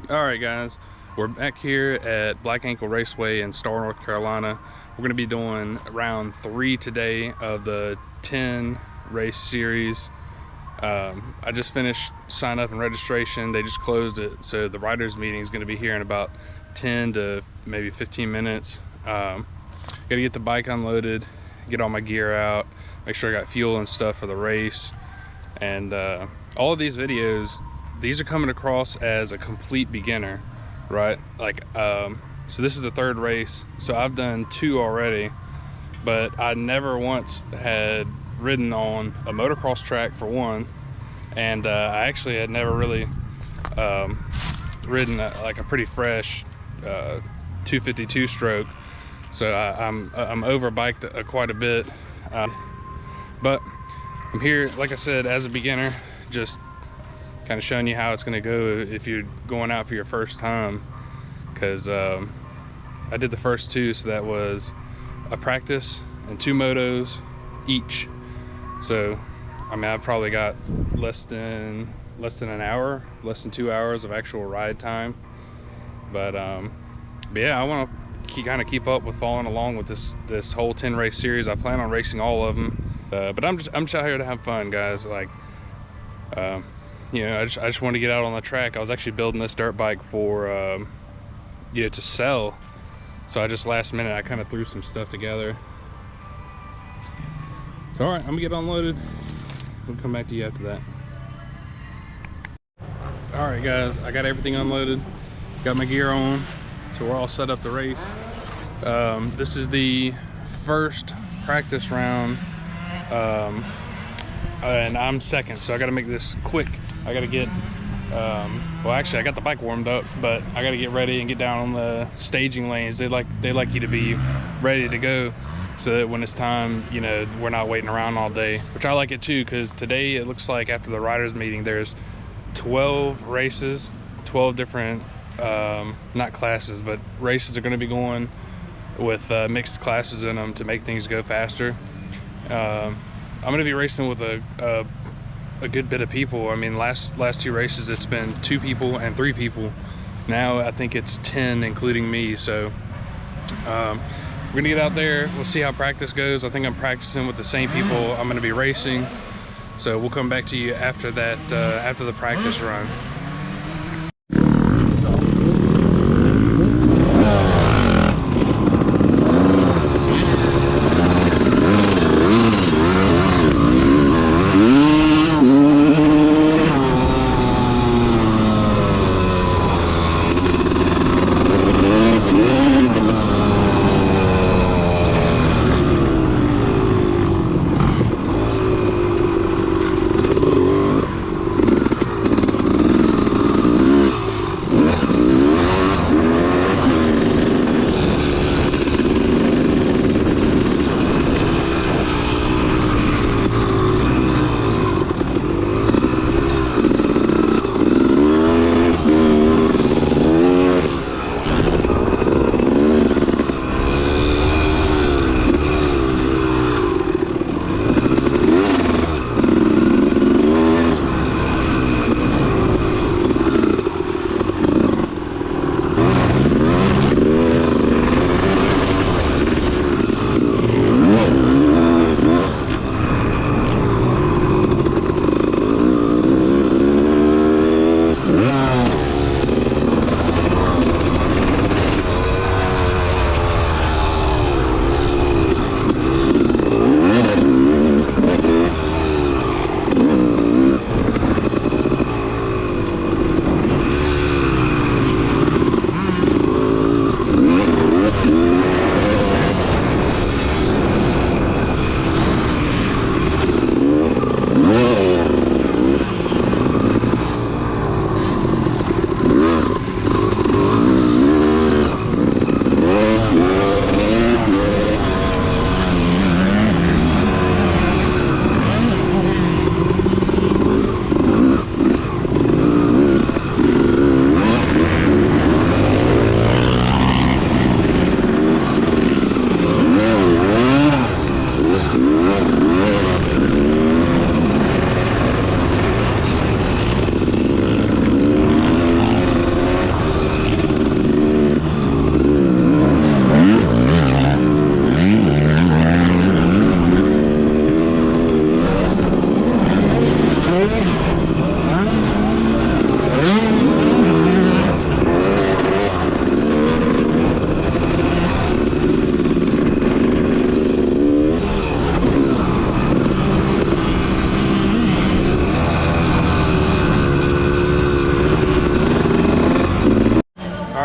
Alright guys, we're back here at Black Ankle Raceway in Starr, North Carolina. We're going to be doing round 3 today of the 10 race series. I just finished sign up and registration. They just closed it, so the riders meeting is going to be here in about 10 to maybe 15 minutes. Got to get the bike unloaded, get all my gear out, make sure I got fuel and stuff for the race. And all of these videos, these are coming across as a complete beginner, right? Like, so this is the 3rd race, so I've done 2 already, but I never once had ridden on a motocross track for one, and I actually had never really ridden like a pretty fresh 252 stroke, so I'm over biked quite a bit, but I'm here, like I said, as a beginner, just kind of showing you how it's going to go if you're going out for your first time, because I did the first 2, so that was a practice and 2 motos each. So I mean, I've probably got less than an hour, less than 2 hours of actual ride time. But yeah, I want to kind of keep up with following along with this whole 10 race series. I plan on racing all of them, but I'm just out here to have fun, guys. Like, you know, I just want to get out on the track. I was actually building this dirt bike for you know, to sell, so I just last minute I kind of threw some stuff together. So all right, I'm gonna get unloaded. We'll come back to you after that. All right guys, I got everything unloaded, got my gear on, so we're all set up to race. This is the first practice round, and I'm second, so I got to make this quick. I got to get, well actually I got the bike warmed up, but I got to get ready and get down on the staging lanes. They like you to be ready to go, so that when it's time, you know, we're not waiting around all day, which I like it too, because today it looks like after the riders meeting there's 12 races, 12 different, not classes, but races are going to be going with mixed classes in them to make things go faster. I'm going to be racing with a good bit of people. I mean, last 2 races it's been 2 people and 3 people. Now I think it's 10 including me, so we're gonna get out there, we'll see how practice goes. I think I'm practicing with the same people I'm gonna be racing, so we'll come back to you after that, after the practice run.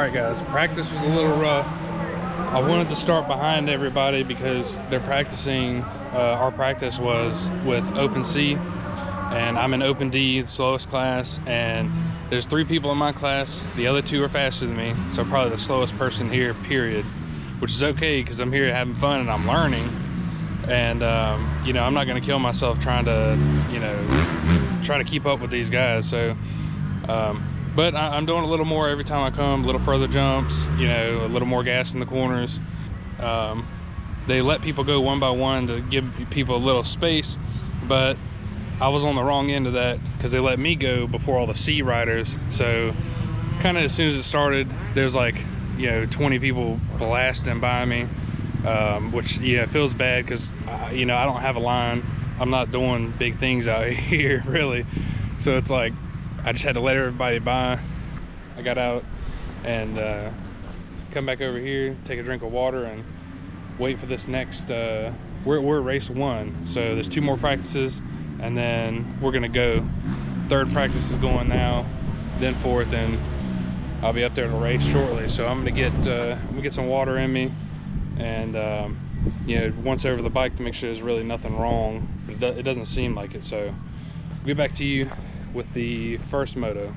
Alright guys, practice was a little rough. I wanted to start behind everybody because they're practicing, our practice was with Open C, and I'm in Open D, the slowest class, and there's 3 people in my class. The other 2 are faster than me, so probably the slowest person here, period. Which is okay, because I'm here having fun and I'm learning. And, you know, I'm not gonna kill myself trying to, you know, try to keep up with these guys. So, but I'm doing a little more every time I come, a little further jumps, you know, a little more gas in the corners. They let people go one by one to give people a little space, but I was on the wrong end of that because they let me go before all the C riders. So kind of as soon as it started, there's like, you know, 20 people blasting by me, which, yeah, feels bad because, you know, I don't have a line. I'm not doing big things out here, really. So it's like, I just had to let everybody by. I got out and come back over here, take a drink of water, and wait for this next, we're at race 1. So there's 2 more practices, and then we're gonna go. 3rd practice is going now, then 4th, and I'll be up there to race shortly. So I'm gonna get some water in me, and you know, once over the bike to make sure there's really nothing wrong. But it doesn't seem like it. So I'll get back to you with the first moto.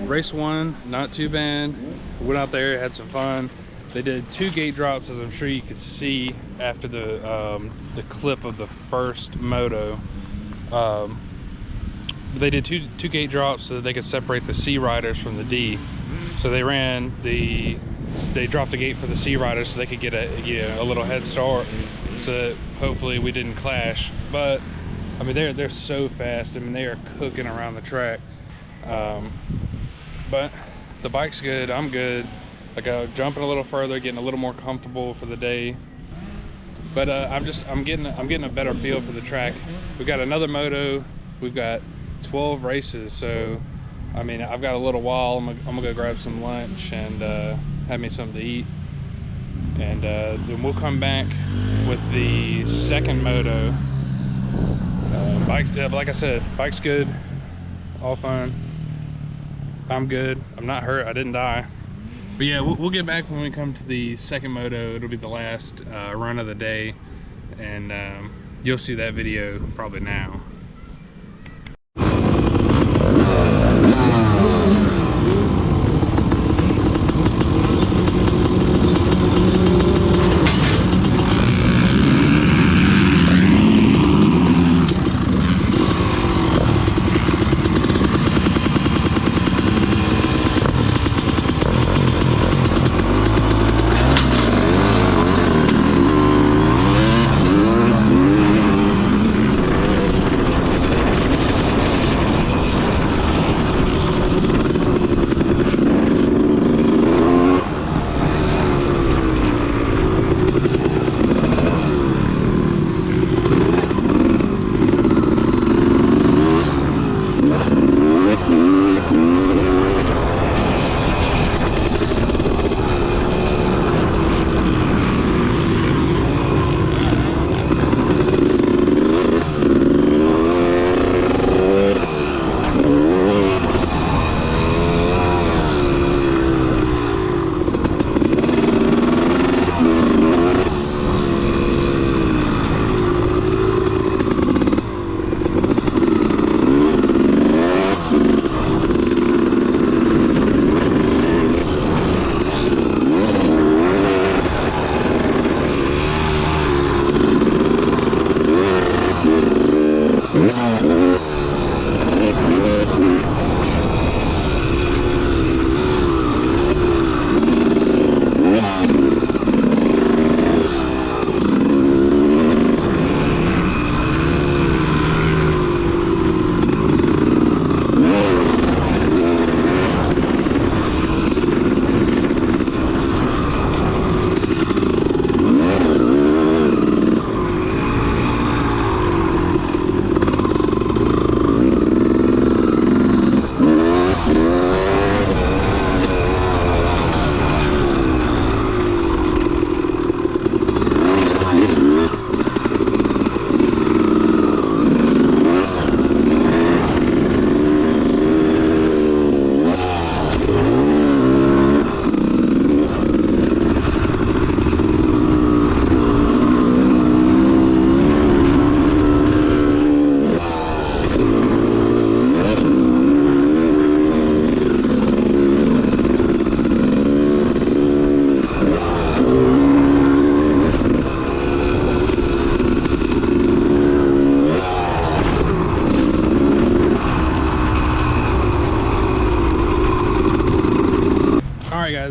Race 1, not too bad. Went out there, had some fun. They did 2 gate drops, as I'm sure you could see after the clip of the first moto. They did two gate drops so that they could separate the C riders from the D. So they dropped the gate for the C riders so they could get a little head start, so that hopefully we didn't clash. But I mean, they're so fast. I mean, they are cooking around the track. But the bike's good, I'm good. Like, jumping a little further, getting a little more comfortable for the day. But I'm getting a better feel for the track. We've got another moto. We've got 12 races, so I mean, I've got a little while. I'm gonna go grab some lunch and have me something to eat, and then we'll come back with the second moto. Bike, like I said, bike's good, all fine. I'm good. I'm not hurt. I didn't die. But yeah, we'll get back when we come to the second moto. It'll be the last run of the day, and you'll see that video probably now.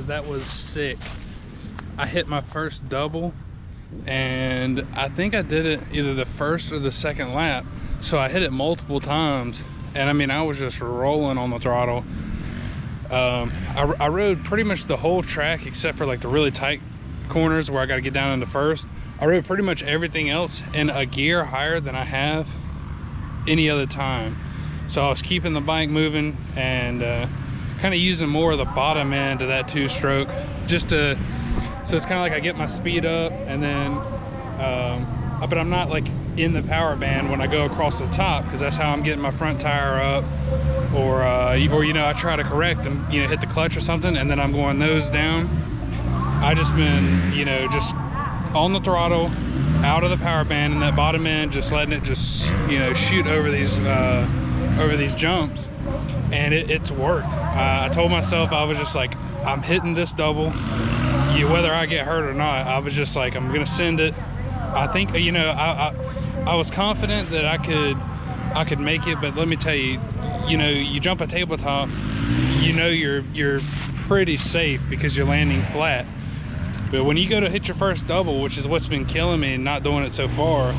That was sick. I hit my first double, and I think I did it either the first or the second lap, so I hit it multiple times, and I mean, I was just rolling on the throttle. I rode pretty much the whole track except for like the really tight corners where I got to get down into first. I rode pretty much everything else in a gear higher than I have any other time, so I was keeping the bike moving and kind of using more of the bottom end of that two-stroke, just to, so it's kind of like I get my speed up, and then but I'm not like in the power band when I go across the top, because that's how I'm getting my front tire up, or you know, I try to correct and, you know, hit the clutch or something, and then I'm going nose down. I just been, you know, just on the throttle, out of the power band, and that bottom end, just letting it just, you know, shoot over these jumps. And it's worked. I told myself, I was just like, I'm hitting this double, whether I get hurt or not. I was just like, I'm gonna send it. I think, you know, I was confident that I could make it, but let me tell you, you know, you jump a tabletop, you know, you're pretty safe because you're landing flat. But when you go to hit your first double, which is what's been killing me and not doing it so far,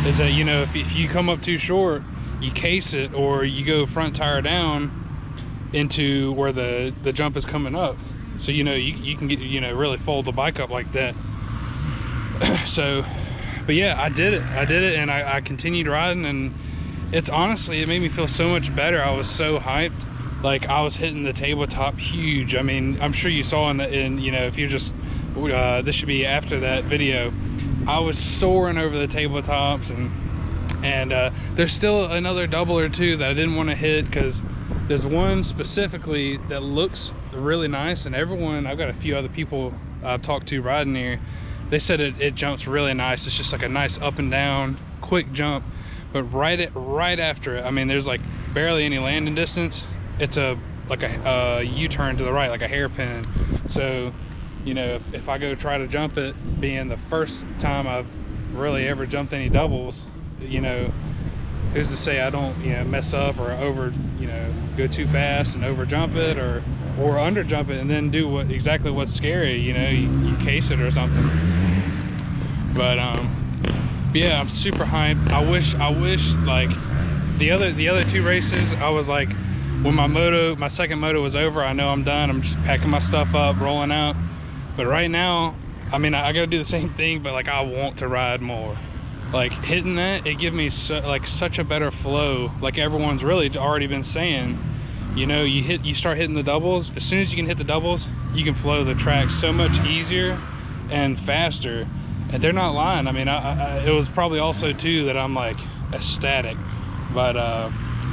is that, you know, if you come up too short, you case it, or you go front tire down into where the jump is coming up, so you know you can get, you know, really fold the bike up like that. So But yeah, I did it, and I continued riding, and it's honestly, it made me feel so much better. I was so hyped. Like, I was hitting the tabletop huge. I mean, I'm sure you saw in you know, if you just this should be after that video, I was soaring over the tabletops, and there's still another double or two that I didn't want to hit, because there's one specifically that looks really nice, and everyone, I've got a few other people I've talked to riding here, they said it jumps really nice. It's just like a nice up and down quick jump, but right after it, I mean, there's like barely any landing distance. It's like a U-turn to the right, like a hairpin. So, you know, if I go try to jump it, being the first time I've really ever jumped any doubles, you know, who's to say I don't, you know, mess up or you know, go too fast and over jump it or under jump it and then do exactly what's scary, you know, you case it or something. But yeah, I'm super hyped. I wish like the other two races, I was like, when my second moto was over, I know I'm done. I'm just packing my stuff up, rolling out. But right now, I mean, I gotta do the same thing, but like, I want to ride more. Like, hitting that, it gives me such a better flow. Like everyone's really already been saying, you know, you start hitting the doubles. As soon as you can hit the doubles, you can flow the track so much easier and faster. And they're not lying. I mean, it was probably also too that I'm like ecstatic, but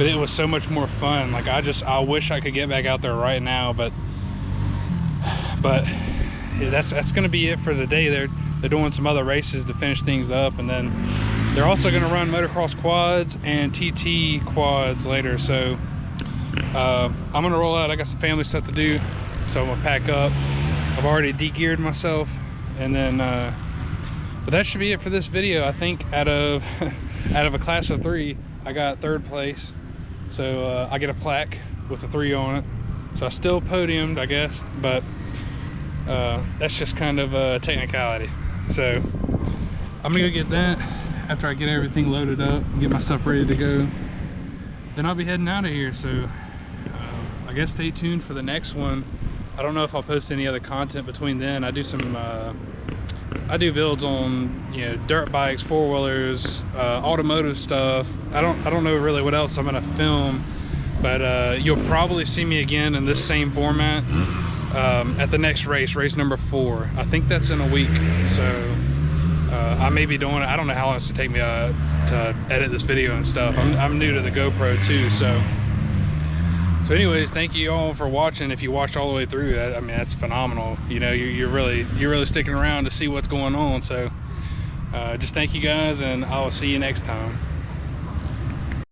it was so much more fun. Like, I wish I could get back out there right now, but yeah, that's gonna be it for the day. They're doing some other races to finish things up, and then they're also gonna run motocross quads and TT quads later. So I'm gonna roll out. I got some family stuff to do, so I'm gonna pack up. I've already de-geared myself, and then but that should be it for this video. I think out of a class of 3, I got 3rd place. So I get a plaque with a 3 on it. So I still podiumed, I guess, but that's just kind of a technicality. So I'm gonna go get that after I get everything loaded up and get my stuff ready to go. Then I'll be heading out of here. So I guess stay tuned for the next one. I don't know if I'll post any other content between then. I do some I do builds on, you know, dirt bikes, 4-wheelers, automotive stuff. I don't know really what else I'm gonna film, but you'll probably see me again in this same format at the next race number 4. I think that's in a week. So I may be doing it. I don't know how long it's to take me to edit this video and stuff. I'm new to the GoPro too, so anyways, thank you all for watching. If you watched all the way through, I mean, that's phenomenal. You know, you're really sticking around to see what's going on. So just thank you guys, and I'll see you next time.